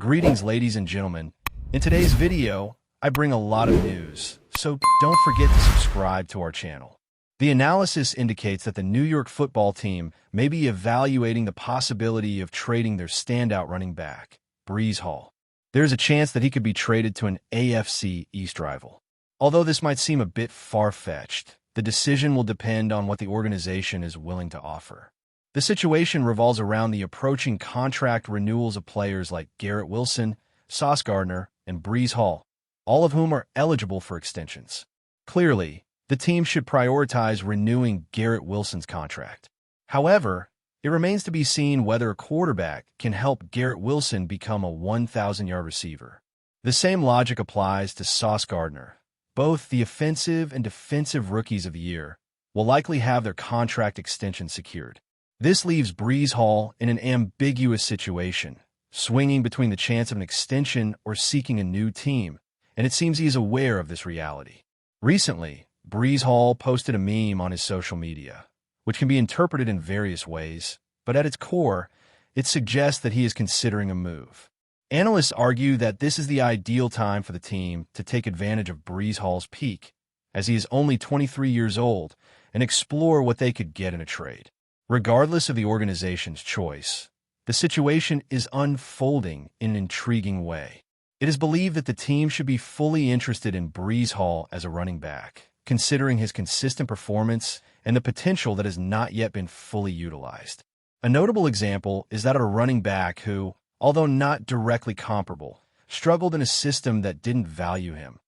Greetings, ladies and gentlemen. In today's video, I bring a lot of news, so don't forget to subscribe to our channel. The analysis indicates that the New York football team may be evaluating the possibility of trading their standout running back, Breece Hall. There's a chance that he could be traded to an AFC East rival. Although this might seem a bit far-fetched, the decision will depend on what the organization is willing to offer. The situation revolves around the approaching contract renewals of players like Garrett Wilson, Sauce Gardner, and Breece Hall, all of whom are eligible for extensions. Clearly, the team should prioritize renewing Garrett Wilson's contract. However, it remains to be seen whether a quarterback can help Garrett Wilson become a 1,000-yard receiver. The same logic applies to Sauce Gardner. Both the offensive and defensive rookies of the year will likely have their contract extension secured. This leaves Breece Hall in an ambiguous situation, swinging between the chance of an extension or seeking a new team, and it seems he is aware of this reality. Recently, Breece Hall posted a meme on his social media, which can be interpreted in various ways, but at its core, it suggests that he is considering a move. Analysts argue that this is the ideal time for the team to take advantage of Breece Hall's peak, as he is only 23 years old, and explore what they could get in a trade. Regardless of the organization's choice, the situation is unfolding in an intriguing way. It is believed that the team should be fully interested in Breece Hall as a running back, considering his consistent performance and the potential that has not yet been fully utilized. A notable example is that of a running back who, although not directly comparable, struggled in a system that didn't value him,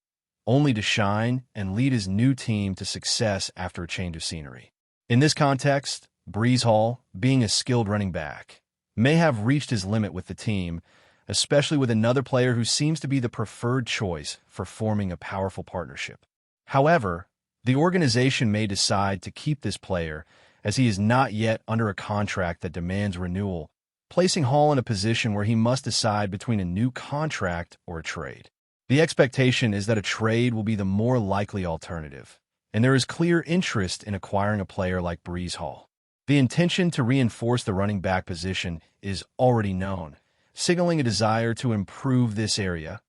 only to shine and lead his new team to success after a change of scenery. In this context, Breece Hall, being a skilled running back, may have reached his limit with the team, especially with another player who seems to be the preferred choice for forming a powerful partnership. However, the organization may decide to keep this player as he is not yet under a contract that demands renewal, placing Hall in a position where he must decide between a new contract or a trade. The expectation is that a trade will be the more likely alternative, and there is clear interest in acquiring a player like Breece Hall. The intention to reinforce the running back position is already known, signaling a desire to improve this area,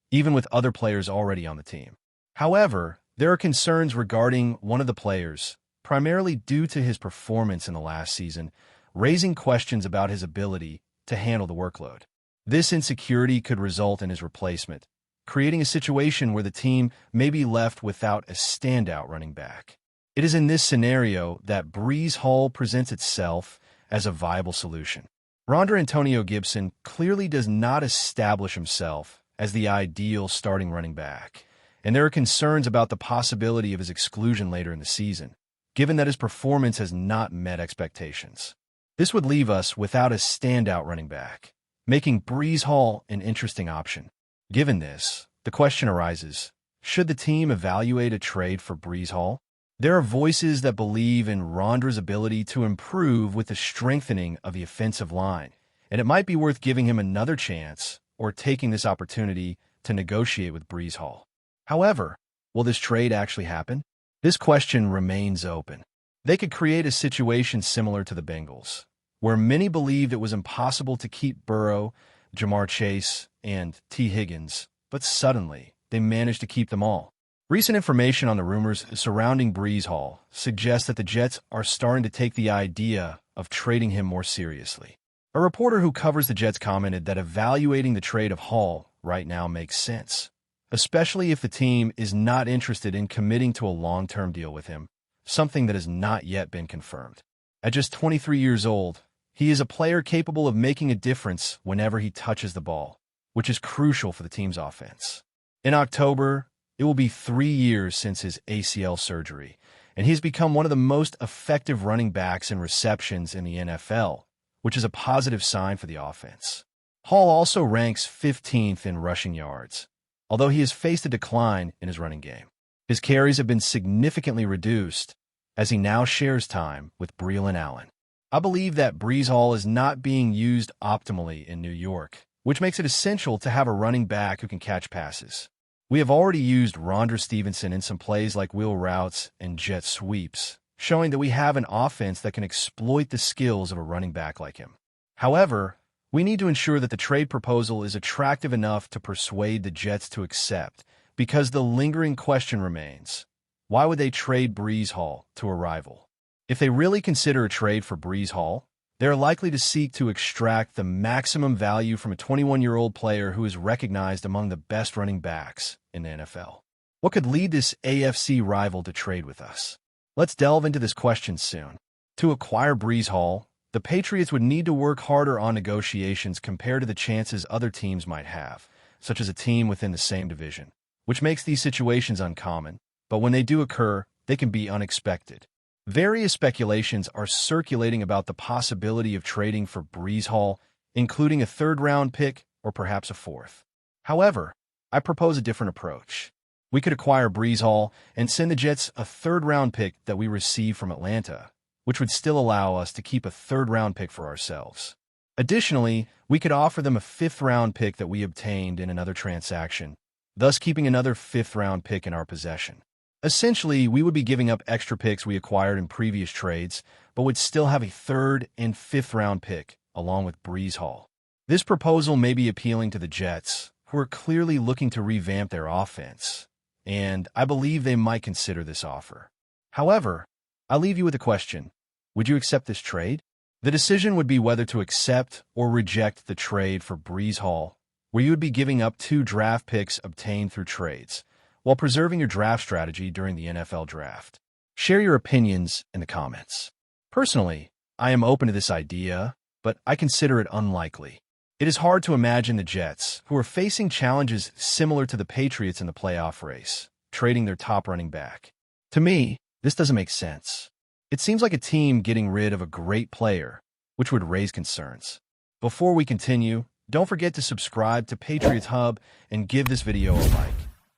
even with other players already on the team. However, there are concerns regarding one of the players, primarily due to his performance in the last season, raising questions about his ability to handle the workload. This insecurity could result in his replacement, creating a situation where the team may be left without a standout running back. It is in this scenario that Breece Hall presents itself as a viable solution. Rondre Antonio Gibson clearly does not establish himself as the ideal starting running back, and there are concerns about the possibility of his exclusion later in the season, given that his performance has not met expectations. This would leave us without a standout running back, making Breece Hall an interesting option. Given this, the question arises, should the team evaluate a trade for Breece Hall? There are voices that believe in Rondre's ability to improve with the strengthening of the offensive line, and it might be worth giving him another chance or taking this opportunity to negotiate with Breece Hall. However, will this trade actually happen? This question remains open. They could create a situation similar to the Bengals, where many believed it was impossible to keep Burrow, Jamar Chase, and T. Higgins, but suddenly they managed to keep them all. Recent information on the rumors surrounding Breece Hall suggests that the Jets are starting to take the idea of trading him more seriously. A reporter who covers the Jets commented that evaluating the trade of Hall right now makes sense, especially if the team is not interested in committing to a long-term deal with him, something that has not yet been confirmed. At just 23 years old, he is a player capable of making a difference whenever he touches the ball, which is crucial for the team's offense. In October, it will be 3 years since his ACL surgery, and he has become one of the most effective running backs in receptions in the NFL, which is a positive sign for the offense. Hall also ranks 15th in rushing yards, although he has faced a decline in his running game. His carries have been significantly reduced as he now shares time with Breland Allen. I believe that Breece Hall is not being used optimally in New York, which makes it essential to have a running back who can catch passes. We have already used Rondre Stevenson in some plays like wheel routes and jet sweeps, showing that we have an offense that can exploit the skills of a running back like him. However, We need to ensure that the trade proposal is attractive enough to persuade the Jets to accept, because the lingering question remains, why would they trade Breece Hall to a rival? If they really consider a trade for Breece Hall, they are likely to seek to extract the maximum value from a 21-year-old player who is recognized among the best running backs in the NFL. What could lead this AFC rival to trade with us? Let's delve into this question soon. To acquire Breece Hall, the Patriots would need to work harder on negotiations compared to the chances other teams might have, such as a team within the same division, which makes these situations uncommon, but when they do occur, they can be unexpected. Various speculations are circulating about the possibility of trading for Breece Hall, including a third-round pick or perhaps a fourth. However, I propose a different approach. We could acquire Breece Hall and send the Jets a third-round pick that we receive from Atlanta, which would still allow us to keep a third-round pick for ourselves. Additionally, we could offer them a fifth-round pick that we obtained in another transaction, thus keeping another fifth-round pick in our possession. Essentially, we would be giving up extra picks we acquired in previous trades, but would still have a third and fifth-round pick, along with Breece Hall. This proposal may be appealing to the Jets, who are clearly looking to revamp their offense, and I believe they might consider this offer. However, I'll leave you with a question. Would you accept this trade? The decision would be whether to accept or reject the trade for Breece Hall, where you would be giving up 2 draft picks obtained through trades, while preserving your draft strategy during the NFL draft. Share your opinions in the comments. Personally, I am open to this idea, but I consider it unlikely. It is hard to imagine the Jets, who are facing challenges similar to the Patriots in the playoff race, trading their top running back. To me, this doesn't make sense. It seems like a team getting rid of a great player, which would raise concerns. Before we continue, don't forget to subscribe to Patriots Hub and give this video a like.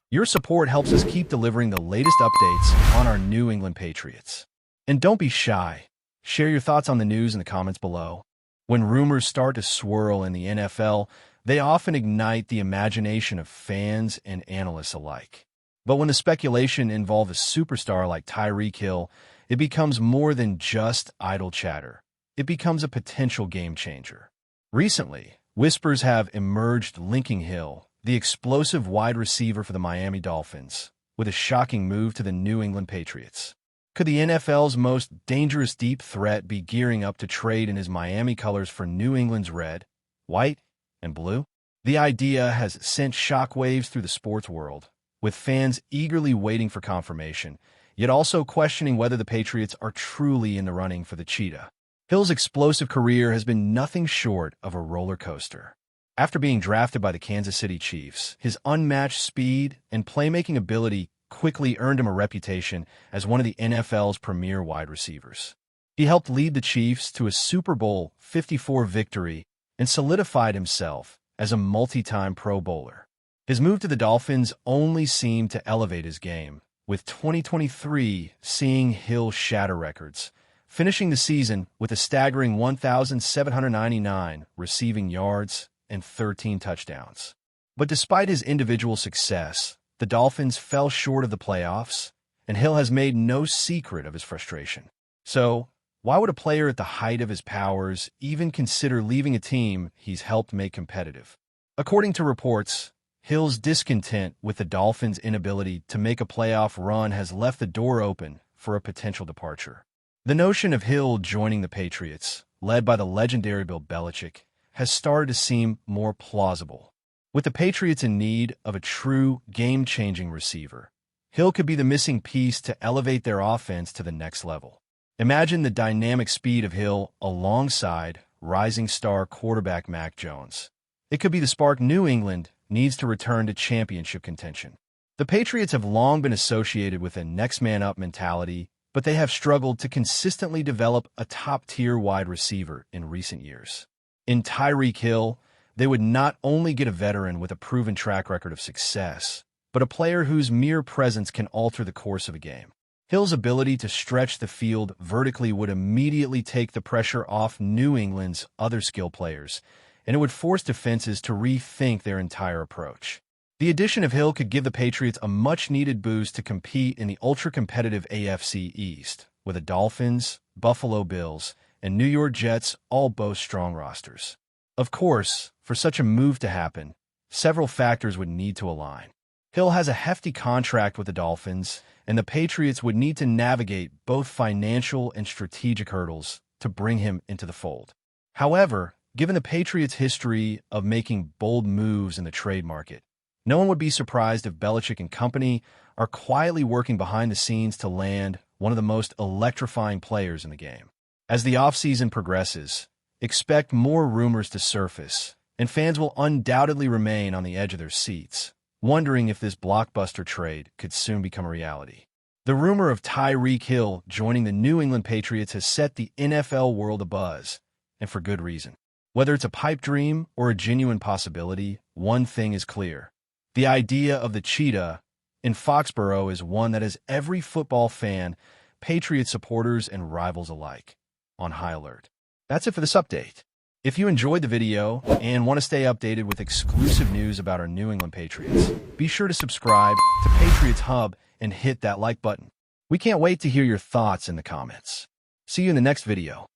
Your support helps us keep delivering the latest updates on our New England Patriots. And don't be shy. Share your thoughts on the news in the comments below. When rumors start to swirl in the NFL, they often ignite the imagination of fans and analysts alike. But when the speculation involves a superstar like Tyreek Hill, it becomes more than just idle chatter. It becomes a potential game changer. Recently, whispers have emerged linking Hill, the explosive wide receiver for the Miami Dolphins, with a shocking move to the New England Patriots. Could the NFL's most dangerous deep threat be gearing up to trade in his Miami colors for New England's red, white, and blue? The idea has sent shockwaves through the sports world, with fans eagerly waiting for confirmation, yet also questioning whether the Patriots are truly in the running for the cheetah. Hill's explosive career has been nothing short of a roller coaster. After being drafted by the Kansas City Chiefs, his unmatched speed and playmaking ability quickly earned him a reputation as one of the NFL's premier wide receivers. He helped lead the Chiefs to a Super Bowl 54 victory and solidified himself as a multi-time Pro Bowler. His move to the Dolphins only seemed to elevate his game, with 2023 seeing Hill shatter records, finishing the season with a staggering 1,799 receiving yards and 13 touchdowns. But despite his individual success, the Dolphins fell short of the playoffs, and Hill has made no secret of his frustration. So, why would a player at the height of his powers even consider leaving a team he's helped make competitive? According to reports, Hill's discontent with the Dolphins' inability to make a playoff run has left the door open for a potential departure. The notion of Hill joining the Patriots, led by the legendary Bill Belichick, has started to seem more plausible. With the Patriots in need of a true game-changing receiver, Hill could be the missing piece to elevate their offense to the next level. Imagine the dynamic speed of Hill alongside rising star quarterback Mac Jones. It could be the spark New England needs to return to championship contention. The Patriots have long been associated with a next-man-up mentality, but they have struggled to consistently develop a top-tier wide receiver in recent years. In Tyreek Hill, they would not only get a veteran with a proven track record of success, but a player whose mere presence can alter the course of a game. Hill's ability to stretch the field vertically would immediately take the pressure off New England's other skill players, and it would force defenses to rethink their entire approach. The addition of Hill could give the Patriots a much-needed boost to compete in the ultra-competitive AFC East, where the Dolphins, Buffalo Bills, and New York Jets all boast strong rosters. Of course, for such a move to happen, several factors would need to align. Hill has a hefty contract with the Dolphins, and the Patriots would need to navigate both financial and strategic hurdles to bring him into the fold. However, given the Patriots' history of making bold moves in the trade market, no one would be surprised if Belichick and company are quietly working behind the scenes to land one of the most electrifying players in the game. As the offseason progresses, expect more rumors to surface, and fans will undoubtedly remain on the edge of their seats, wondering if this blockbuster trade could soon become a reality. The rumor of Tyreek Hill joining the New England Patriots has set the NFL world abuzz, and for good reason. Whether it's a pipe dream or a genuine possibility, one thing is clear. The idea of the cheetah in Foxborough is one that has every football fan, Patriots supporters, and rivals alike on high alert. That's it for this update. If you enjoyed the video and want to stay updated with exclusive news about our New England Patriots, be sure to subscribe to Patriots Hub and hit that like button. We can't wait to hear your thoughts in the comments. See you in the next video.